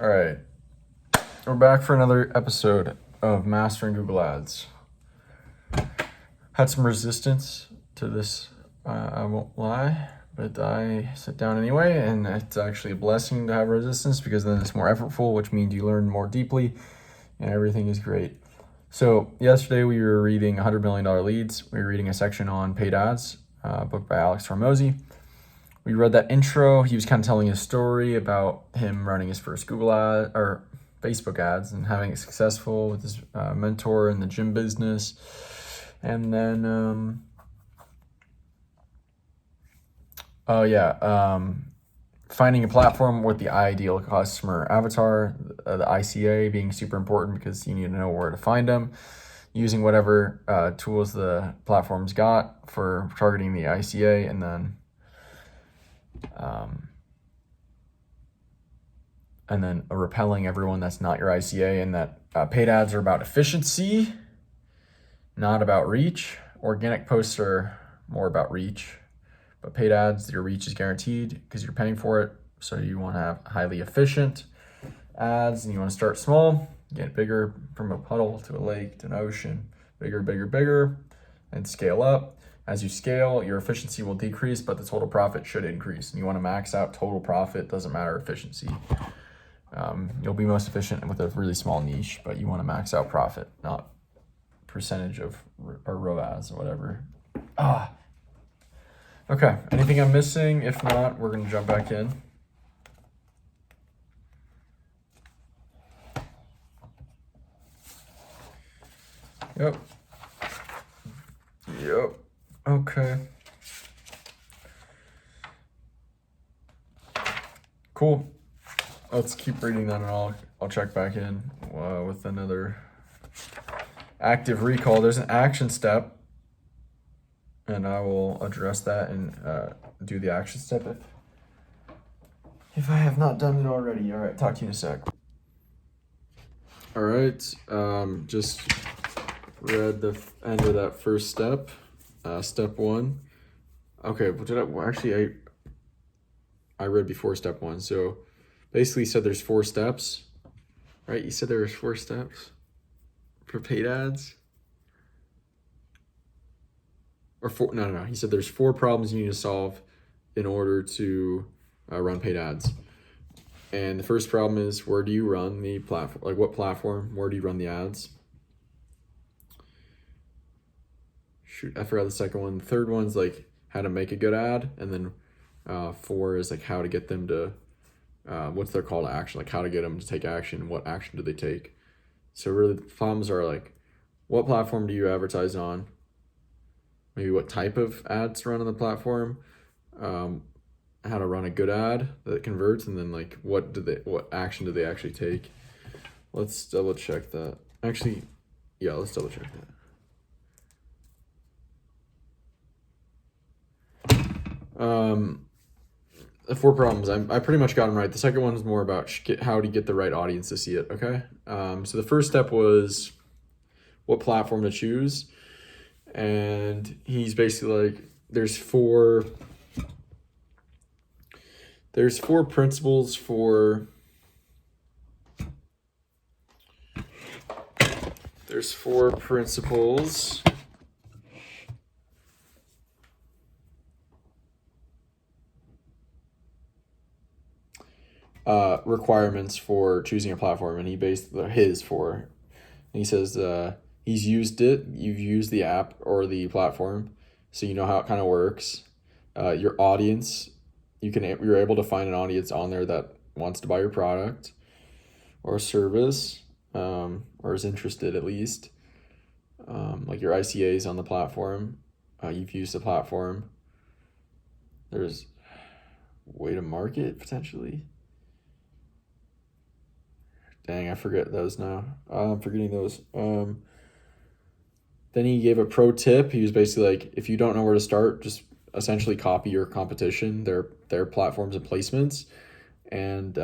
All right, we're back for another episode of Mastering Google Ads. Had some resistance to this, I won't lie, but I sat down anyway, and it's actually a blessing to have resistance because then it's more effortful, which means you learn more deeply, and everything is great. So yesterday we were reading $100 Million Leads. We were reading a section on paid ads, book by Alex Hormozi. We read that intro. He was kind of telling his story about him running his first Google ad or Facebook ads and having it successful with his mentor in the gym business. And then, finding a platform with the ideal customer avatar, the ICA being super important because you need to know where to find them. Using whatever tools the platform's got for targeting the ICA, and then repelling everyone that's not your ICA, and that paid ads are about efficiency, not about reach. Organic posts are more about reach, but paid ads, your reach is guaranteed because you're paying for it. So you want to have highly efficient ads, and you want to start small, get bigger, from a puddle to a lake to an ocean, bigger, and scale up. As you scale, your efficiency will decrease, but the total profit should increase. And you want to max out total profit, doesn't matter efficiency. You'll be most efficient with a really small niche, but you want to max out profit, not percentage of or ROAS or whatever. Okay, anything I'm missing? If not, we're going to jump back in. Yep. Okay. Cool. Let's keep reading that, and I'll check back in with another active recall. There's an action step, and I will address that and do the action step if I have not done it already. All right, talk to you in a sec. All right, just read the end of that first step, step one. Okay, I read before step one. So basically said there's 4 steps, right? You said there was 4 steps for paid ads? Or 4, no. He said there's 4 problems you need to solve in order to run paid ads. And the first problem is, where do you run the platform? Like, what platform? Where do you run the ads? Shoot, I forgot the second one. The third one's like how to make a good ad. And then 4 is like how to get them to, what's their call to action? Like how to get them to take action. What action do they take? So really the problems are like, what platform do you advertise on? Maybe what type of ads to run on the platform, how to run a good ad that converts, and then like what action do they actually take? Let's double check that. Actually, yeah, let's double check that. The 4 problems, I pretty much got them right. The second one is more about how to get the right audience to see it. Okay. So the first step was what platform to choose. And he's basically like, there's four principles for requirements for choosing a platform, and he based his for, and he says he's used it. You've used the app or the platform, so you know how it kind of works. Your audience, you're able to find an audience on there that wants to buy your product or service, or is interested at least. Like your ICAs on the platform. You've used the platform. There's way to market potentially. Dang, I forget those now. I'm forgetting those. Then he gave a pro tip. He was basically like, if you don't know where to start, just essentially copy your competition, their platforms and placements, and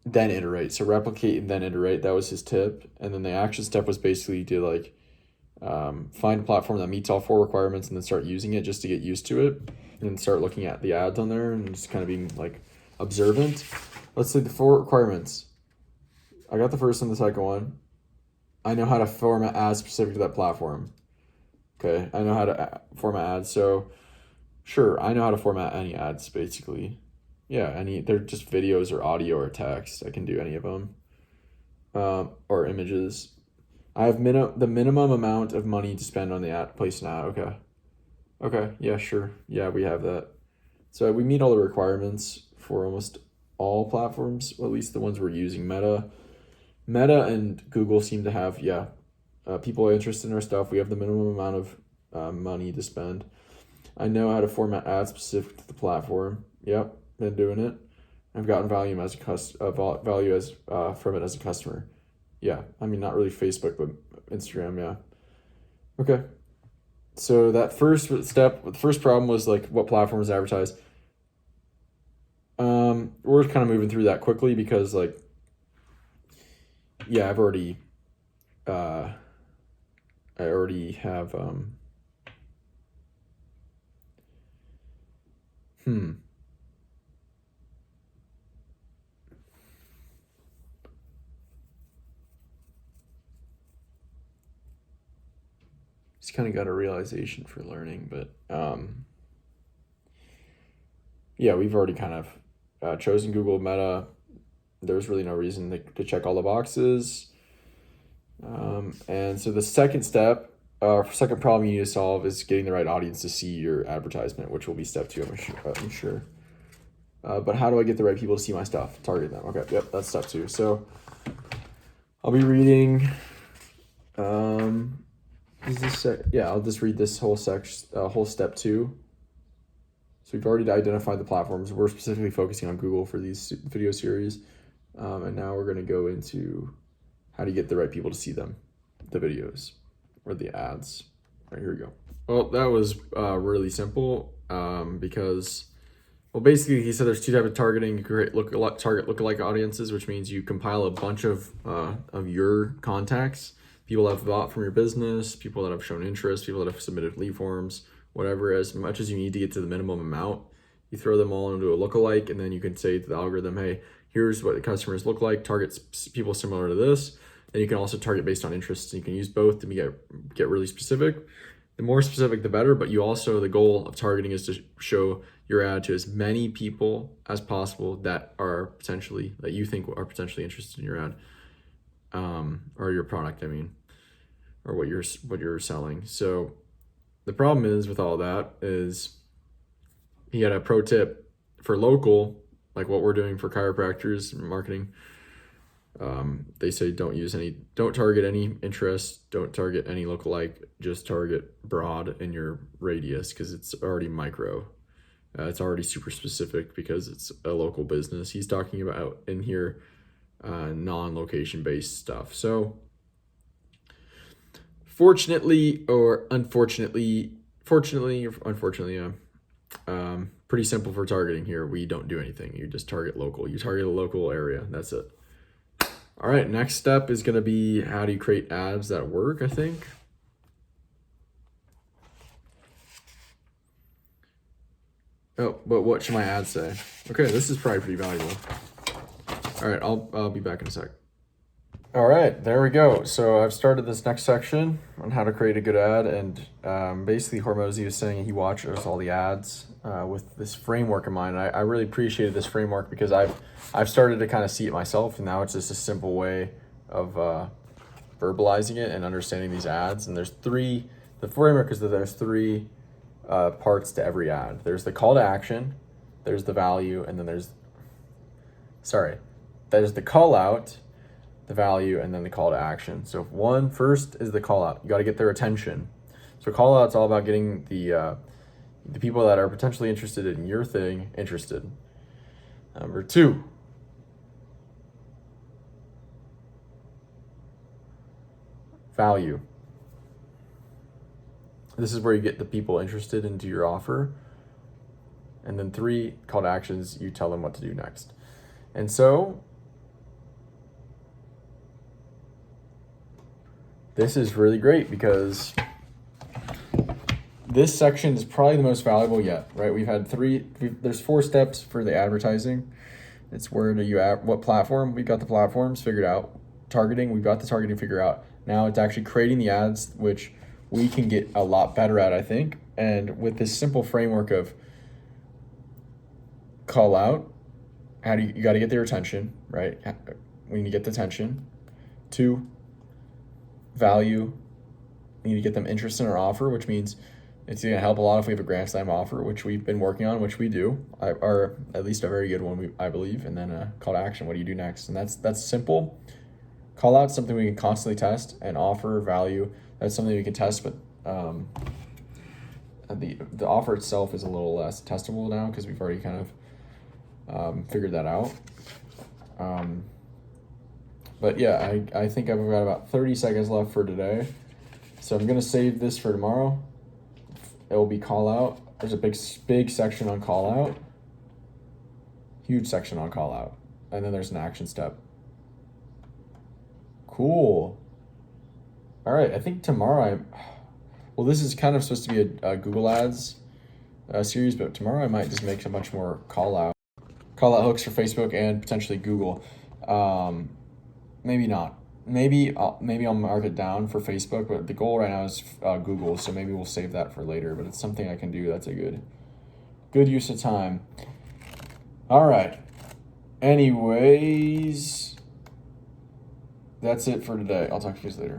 then iterate. So replicate and then iterate. That was his tip. And then the action step was basically to like find a platform that meets all 4 requirements and then start using it just to get used to it, and start looking at the ads on there and just kind of being like observant. let's say the 4 requirements. I got the first and the second one. I know how to format ads specific to that platform. Okay, I know how to format ads. So, sure, I know how to format any ads basically. Yeah, they're just videos or audio or text. I can do any of them, or images. I have the minimum amount of money to spend on the ad, place an ad. Okay, okay, yeah, sure, yeah, we have that. So we meet all the requirements for almost all platforms, or at least the ones we're using. Meta and Google seem to have, people are interested in our stuff. We have the minimum amount of money to spend. I know how to format ads specific to the platform. Yep, been doing it. I've gotten value as from it as a customer. Yeah, I mean, not really Facebook, but Instagram. Yeah. Okay. So that first step, the first problem was like what platforms advertise. We're kind of moving through that quickly because like, yeah, I already have just kind of got a realization for learning, but yeah, we've already kind of chosen Google Meta. There's really no reason to check all the boxes. And so the second step, second problem you need to solve is getting the right audience to see your advertisement, which will be step 2, I'm sure. But how do I get the right people to see my stuff? Target them. Okay, yep, that's step 2. So I'll be reading. I'll just read this whole section, whole step 2. So we've already identified the platforms. We're specifically focusing on Google for these video series. And now we're going to go into how to get the right people to see them, the videos or the ads. All right, here we go. Well, that was really simple because, well, basically he said there's 2 types of targeting. You create target lookalike audiences, which means you compile a bunch of your contacts, people that have bought from your business, people that have shown interest, people that have submitted lead forms, whatever, as much as you need to get to the minimum amount. You throw them all into a lookalike, and then you can say to the algorithm, hey, here's what the customers look like, target people similar to this. Then you can also target based on interests. You can use both to get really specific. The more specific, the better, but the goal of targeting is to show your ad to as many people as possible that you think are potentially interested in your ad, or your product, I mean, or what you're selling. So the problem is with all that is he had a pro tip for local, like what we're doing for chiropractors and marketing. They say don't target any interest, don't target any lookalike, just target broad in your radius because it's already micro. It's already super specific because it's a local business. He's talking about in here non-location based stuff. So fortunately or unfortunately, pretty simple for targeting here. We don't do anything. You just target local. You target a local area. That's it. All right, next step is going to be how do you create ads that work, I think. Oh, but what should my ads say? Okay, this is probably pretty valuable. All right, I'll be back in a sec. All right, there we go. So I've started this next section on how to create a good ad, and basically Hormozy was saying he watches all the ads with this framework in mind. I really appreciated this framework because I've started to kind of see it myself, and now it's just a simple way of verbalizing it and understanding these ads. And the framework is that there's 3 parts to every ad. There's the call to action, there's the value, and then there's the call out, the value, and then the call to action. So first is the call out. You got to get their attention. So call out's all about getting the people that are potentially interested in your thing interested. Number 2, value. This is where you get the people interested into your offer. And then 3, call to actions, you tell them what to do next. And so this is really great because this section is probably the most valuable yet, right? There's 4 steps for the advertising. It's where do you at? What platform? We got the platforms figured out. Targeting, we've got the targeting figured out. Now it's actually creating the ads, which we can get a lot better at, I think. And with this simple framework of call out, how do you got to get their attention, right? We need to get the attention. 2, value. We need to get them interested in our offer, which means it's going to help a lot if we have a Grand Slam offer, which we've been working on, which we do, or at least a very good one, I believe. And then call to action. What do you do next? And that's simple. Call out something we can constantly test, and offer value. That's something we can test, but the offer itself is a little less testable now because we've already kind of figured that out. But yeah, I think I've got about 30 seconds left for today. So I'm gonna save this for tomorrow. It will be call out. There's a big section on call out. Huge section on call out. And then there's an action step. Cool. All right, I think tomorrow well, this is kind of supposed to be a Google Ads series, but tomorrow I might just make a much more call out hooks for Facebook and potentially Google. Maybe not. Maybe I'll mark it down for Facebook, but the goal right now is Google, so maybe we'll save that for later. But it's something I can do. That's a good use of time. All right. Anyways, that's it for today. I'll talk to you guys later.